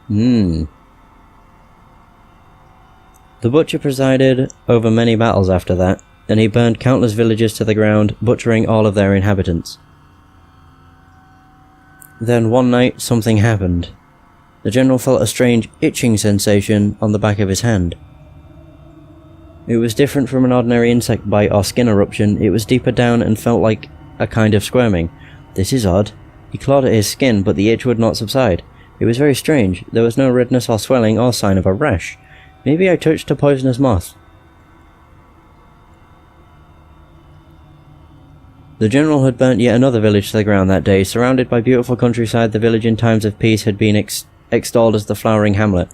The butcher presided over many battles after that, and he burned countless villages to the ground, butchering all of their inhabitants. Then one night, something happened. The general felt a strange itching sensation on the back of his hand. It was different from an ordinary insect bite or skin eruption. It was deeper down and felt like a kind of squirming. This is odd. He clawed at his skin, but the itch would not subside. It was very strange. There was no redness or swelling or sign of a rash. Maybe I touched a poisonous moth. The general had burnt yet another village to the ground that day. Surrounded by beautiful countryside, the village in times of peace had been extolled as the flowering hamlet.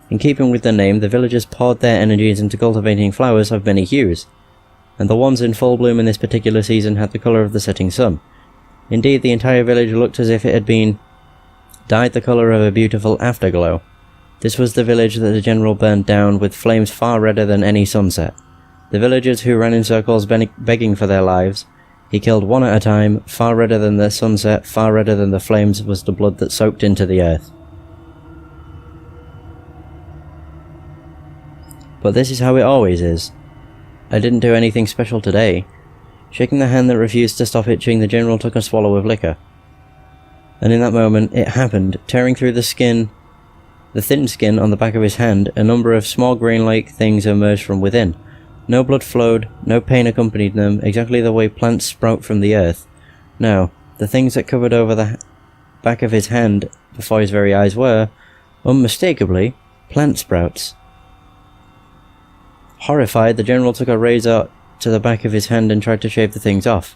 In keeping with the name, the villagers poured their energies into cultivating flowers of many hues, and the ones in full bloom in this particular season had the colour of the setting sun. Indeed, the entire village looked as if it had been dyed the colour of a beautiful afterglow. This was the village that the general burned down, with flames far redder than any sunset. The villagers who ran in circles begging for their lives, he killed one at a time. Far redder than the sunset, far redder than the flames was the blood that soaked into the earth. But this is how it always is. I didn't do anything special today. Shaking the hand that refused to stop itching, the general took a swallow of liquor. And in that moment, it happened. Tearing through the thin skin on the back of his hand, a number of small grain-like things emerged from within. No blood flowed, no pain accompanied them, exactly the way plants sprout from the earth. No, the things that covered over the back of his hand before his very eyes were, unmistakably, plant sprouts. Horrified, the general took a razor to the back of his hand and tried to shave the things off.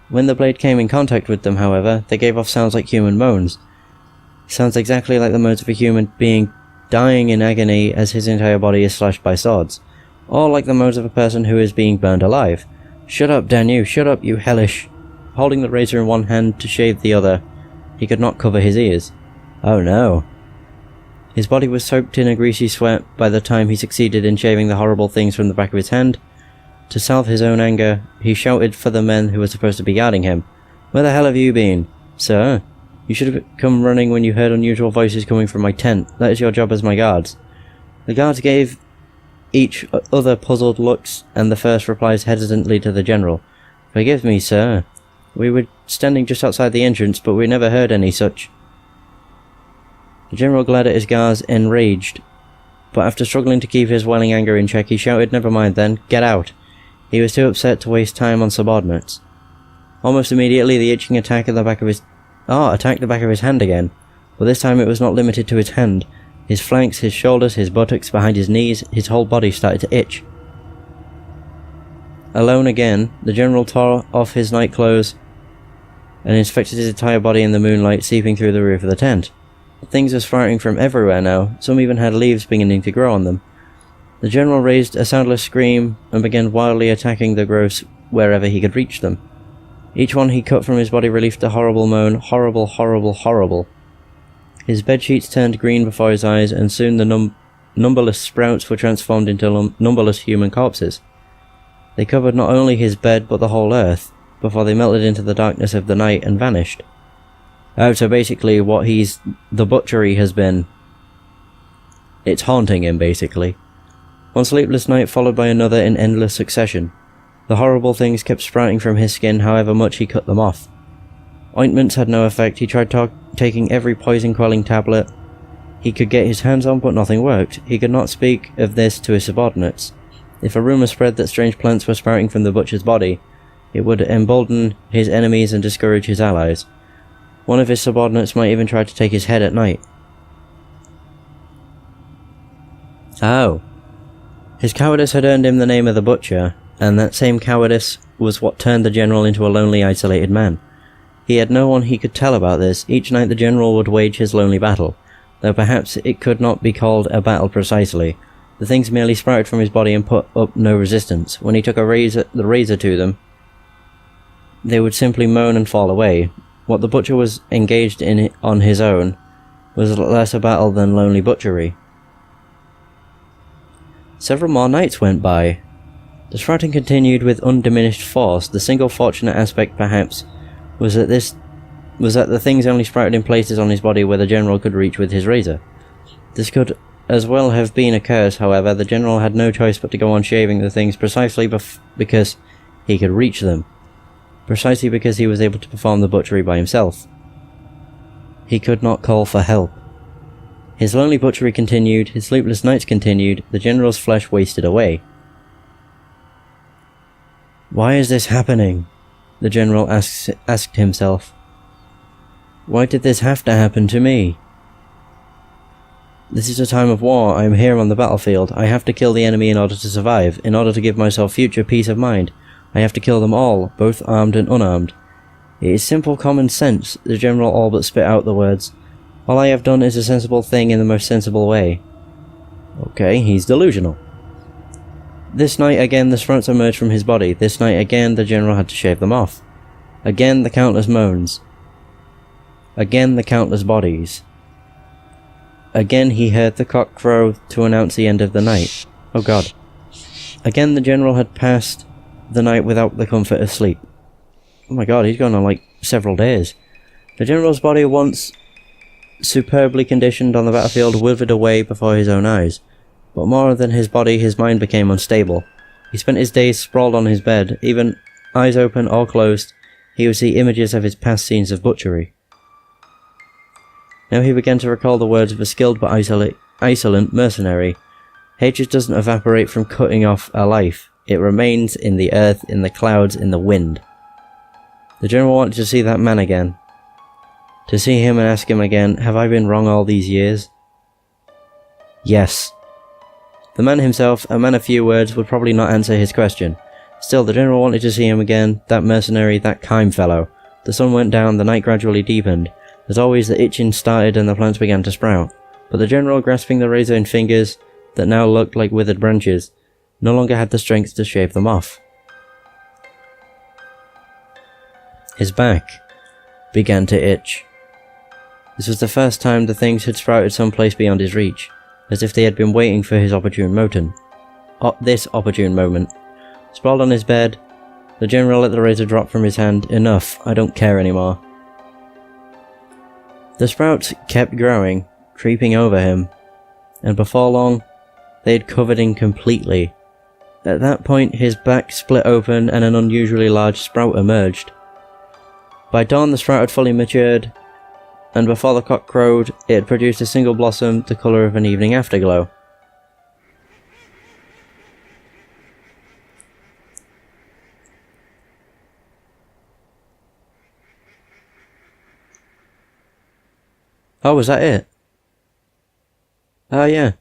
When the blade came in contact with them, however, they gave off sounds like human moans. Sounds exactly like the moans of a human being dying in agony as his entire body is slashed by swords. Or like the moans of a person who is being burned alive. "Shut up, damn you! Shut up, you hellish!" Holding the razor in one hand to shave the other, he could not cover his ears. Oh no. His body was soaked in a greasy sweat by the time he succeeded in shaving the horrible things from the back of his hand. To salve his own anger, he shouted for the men who were supposed to be guarding him. "Where the hell have you been? Sir, you should have come running when you heard unusual voices coming from my tent. That is your job as my guards." The guards gave each other puzzled looks, and the first replies hesitantly to the general. "Forgive me, sir. We were standing just outside the entrance, but we never heard any such." The general glared at his guards, enraged, but after struggling to keep his welling anger in check, he shouted, "Never mind then, get out." He was too upset to waste time on subordinates. Almost immediately, the itching attacked the back of his hand again, but this time it was not limited to his hand. His flanks, his shoulders, his buttocks, behind his knees, his whole body started to itch. Alone again, the general tore off his nightclothes and inspected his entire body in the moonlight seeping through the roof of the tent. Things were sprouting from everywhere now, some even had leaves beginning to grow on them. The general raised a soundless scream and began wildly attacking the growths wherever he could reach them. Each one he cut from his body released a horrible moan, horrible, horrible, horrible. His bedsheets turned green before his eyes, and soon the numberless sprouts were transformed into numberless human corpses. They covered not only his bed but the whole earth, before they melted into the darkness of the night and vanished. Oh, so basically what the butchery has been, it's haunting him, basically. One sleepless night followed by another in endless succession. The horrible things kept sprouting from his skin however much he cut them off. Ointments had no effect. He tried taking every poison-quelling tablet he could get his hands on, but nothing worked. He could not speak of this to his subordinates. If a rumour spread that strange plants were sprouting from the butcher's body, it would embolden his enemies and discourage his allies. One of his subordinates might even try to take his head at night. Oh. His cowardice had earned him the name of the Butcher, and that same cowardice was what turned the general into a lonely, isolated man. He had no one he could tell about this. Each night the general would wage his lonely battle, though perhaps it could not be called a battle precisely. The things merely sprouted from his body and put up no resistance. When he took the razor to them, they would simply moan and fall away. What the Butcher was engaged in on his own was less a battle than lonely butchery. Several more nights went by. The sprouting continued with undiminished force. The single fortunate aspect, perhaps, was that was that the things only sprouted in places on his body where the general could reach with his razor. This could as well have been a curse, however. The general had no choice but to go on shaving the things precisely because he could reach them. Precisely because he was able to perform the butchery by himself. He could not call for help. His lonely butchery continued, his sleepless nights continued, the general's flesh wasted away. Why is this happening? The general asked himself. Why did this have to happen to me? This is a time of war. I am here on the battlefield. I have to kill the enemy in order to survive, in order to give myself future peace of mind. I have to kill them all, both armed and unarmed. It is simple common sense. The general all but spit out the words. All I have done is a sensible thing in the most sensible way. Okay, he's delusional. This night again the sprouts emerged from his body. This night again the general had to shave them off. Again the countless moans. Again the countless bodies. Again he heard the cock crow to announce the end of the night. Oh god. Again the general had passed the night without the comfort of sleep. Oh my god, he's gone on like several days. The general's body, once superbly conditioned on the battlefield, withered away before his own eyes. But more than his body, his mind became unstable. He spent his days sprawled on his bed. Even eyes open or closed, he would see images of his past scenes of butchery. Now he began to recall the words of a skilled but isolate mercenary. Hatred doesn't evaporate from cutting off a life. It remains in the earth, in the clouds, in the wind. The general wanted to see that man again. To see him and ask him again, have I been wrong all these years? Yes. The man himself, a man of few words, would probably not answer his question. Still, the general wanted to see him again, that mercenary, that Kaim fellow. The sun went down, the night gradually deepened. As always, the itching started and the plants began to sprout. But the general, grasping the razor in fingers that now looked like withered branches, no longer had the strength to shave them off. His back began to itch. This was the first time the things had sprouted someplace beyond his reach, as if they had been waiting for his opportune moment. This opportune moment. Sprawled on his bed, the general let the razor drop from his hand. Enough, I don't care anymore. The sprouts kept growing, creeping over him, and before long, they had covered him completely. At that point, his back split open and an unusually large sprout emerged. By dawn, the sprout had fully matured, and before the cock crowed, it had produced a single blossom the colour of an evening afterglow. Oh, was that it? Oh, yeah.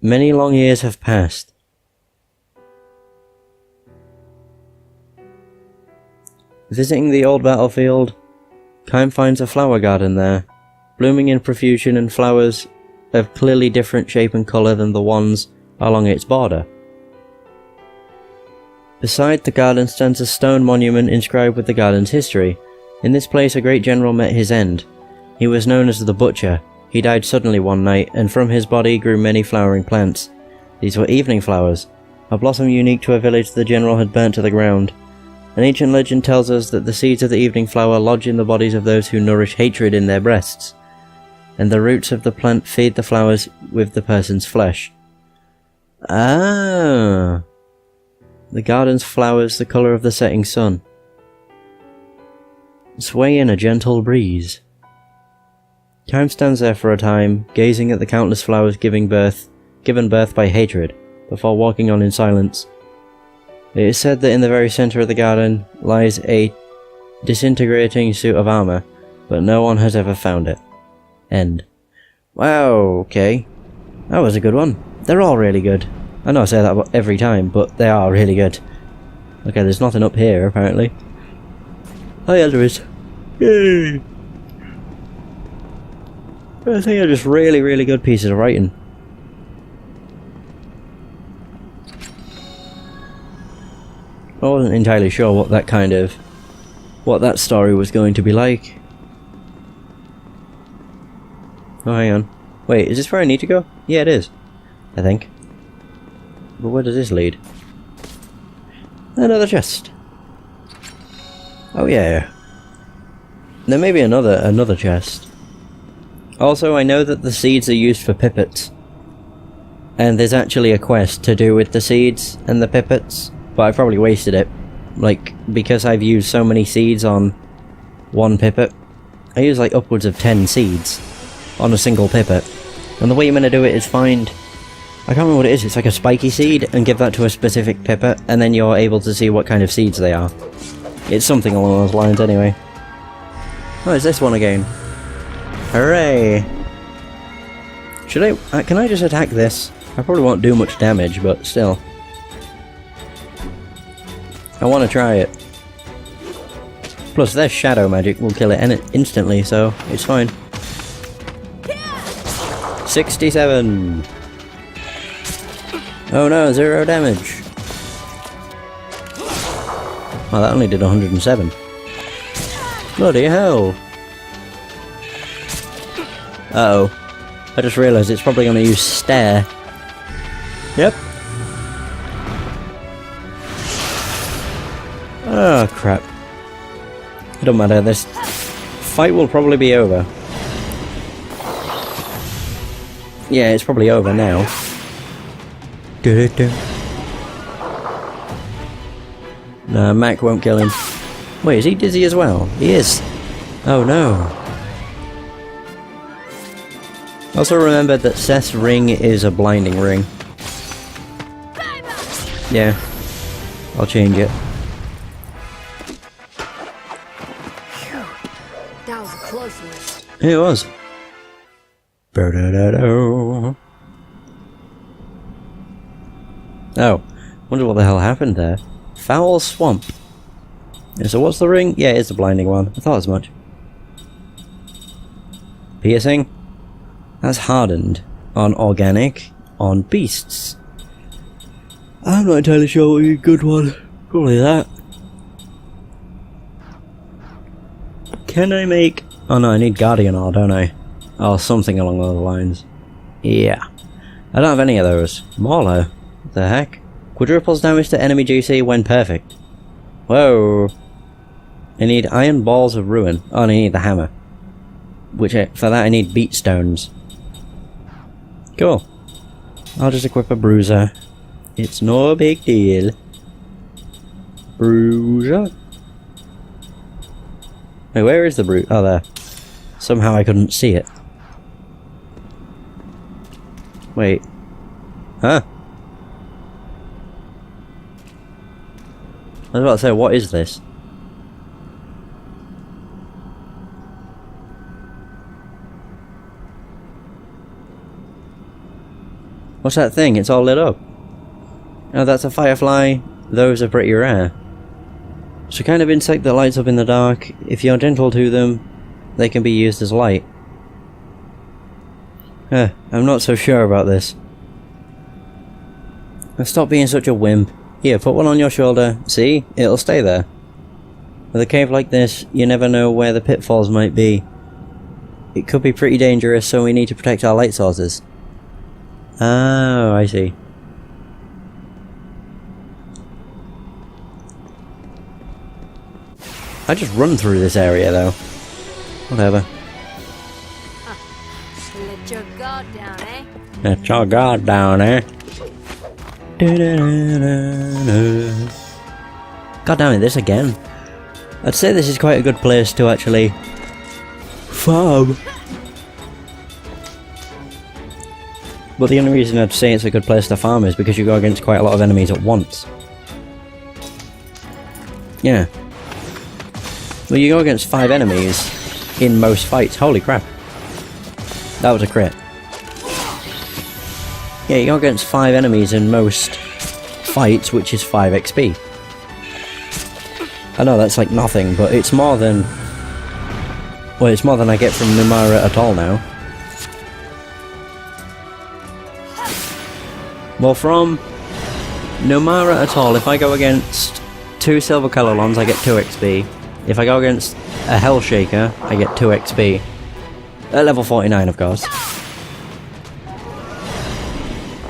Many long years have passed. Visiting the old battlefield, Kaim finds a flower garden there, blooming in profusion and flowers of clearly different shape and colour than the ones along its border. Beside the garden stands a stone monument inscribed with the garden's history. In this place a great general met his end. He was known as the Butcher. He died suddenly one night, and from his body grew many flowering plants. These were evening flowers, a blossom unique to a village the general had burnt to the ground. An ancient legend tells us that the seeds of the evening flower lodge in the bodies of those who nourish hatred in their breasts, and the roots of the plant feed the flowers with the person's flesh. Ah! The garden's flowers the colour of the setting sun. Sway in a gentle breeze. Kaim stands there for a time, gazing at the countless flowers given birth by hatred, before walking on in silence. It is said that in the very centre of the garden lies a disintegrating suit of armour, but no one has ever found it. End. Wow, okay. That was a good one. They're all really good. I know I say that every time, but they are really good. Okay, there's nothing up here, apparently. Oh yeah, there is. Yay! I think they're just really, really good pieces of writing. I wasn't entirely sure what that story was going to be like. Oh, hang on. Wait, is this where I need to go? Yeah, it is. I think. But where does this lead? Another chest. Oh yeah. There may be another chest. Also, I know that the seeds are used for pipits. And there's actually a quest to do with the seeds and the pipits, but I probably wasted it. Like, because I've used so many seeds on one pipit. I use like upwards of 10 seeds on a single pipit. And the way you're meant to do it is find... I can't remember what it is, it's like a spiky seed, and give that to a specific pipit, and then you're able to see what kind of seeds they are. It's something along those lines anyway. Oh, it's this one again. Hooray! Should I... can I just attack this? I probably won't do much damage, but still. I want to try it. Plus, their shadow magic will kill it instantly, so it's fine. 67! Oh no, 0 damage! Well, that only did 107. Bloody hell! Uh-oh. I just realised it's probably going to use stare. Yep. Oh, crap. It don't matter, this fight will probably be over. Yeah, it's probably over now. Nah, Mac won't kill him. Wait, is he dizzy as well? He is. Oh no. Also remember that Seth's ring is a blinding ring. Yeah. I'll change it. That was a close one. It was. Oh, wonder what the hell happened there. Foul swamp. Yeah, so what's the ring? Yeah, it's the blinding one. I thought as much. Piercing. That's hardened. On organic. On beasts. I'm not entirely sure what would be a good one. Probably that. Can I make... Oh no, I need Guardian Ore, don't I? Or something along those lines. Yeah. I don't have any of those. Mauler. What the heck? Quadruples damage to enemy GC when perfect. Whoa. I need Iron Balls of Ruin. Oh, and I need the hammer. Which, for that I need beat stones. Cool. I'll just equip a bruiser. It's no big deal. Bruiser? Wait, where is the bruiser? Oh, there. Somehow I couldn't see it. Wait. Huh? I was about to say, what is this? What's that thing? It's all lit up. Oh, that's a firefly. Those are pretty rare. It's a kind of insect that lights up in the dark. If you're gentle to them, they can be used as light. I'm not so sure about this. Stop being such a wimp. Here, put one on your shoulder. See? It'll stay there. With a cave like this, you never know where the pitfalls might be. It could be pretty dangerous, so we need to protect our light sources. Oh, I see. I just run through this area, though. Whatever. Let your guard down, eh? Let your guard down, eh? God damn it, this again. I'd say this is quite a good place to actually farm. But the only reason I'd say it's a good place to farm is because you go against quite a lot of enemies at once. Yeah. Well, you go against 5 enemies in most fights. Holy crap. That was a crit. Yeah, you go against 5 enemies in most fights, which is 5 XP. I know that's like nothing, but it's more than... Well, it's more than I get from Numara at all now. Well, from Numara at all, if I go against 2 Silver Colorlons, I get 2 XP. If I go against a Hell Shaker, I get 2 XP. At level 49, of course.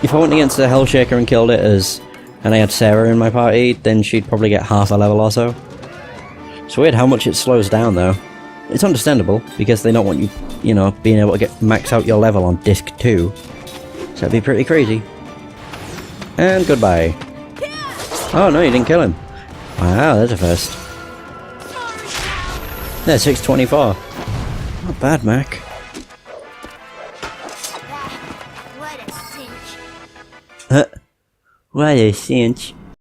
If I went against a Hell Shaker and killed it and I had Sarah in my party, then she'd probably get half a level or so. It's weird how much it slows down, though. It's understandable, because they don't want you, you know, being able to max out your level on disc 2. So that'd be pretty crazy. And goodbye. Oh no, you didn't kill him. Wow, that's a first. There's 624. Not bad, Mac. What a cinch. What a cinch.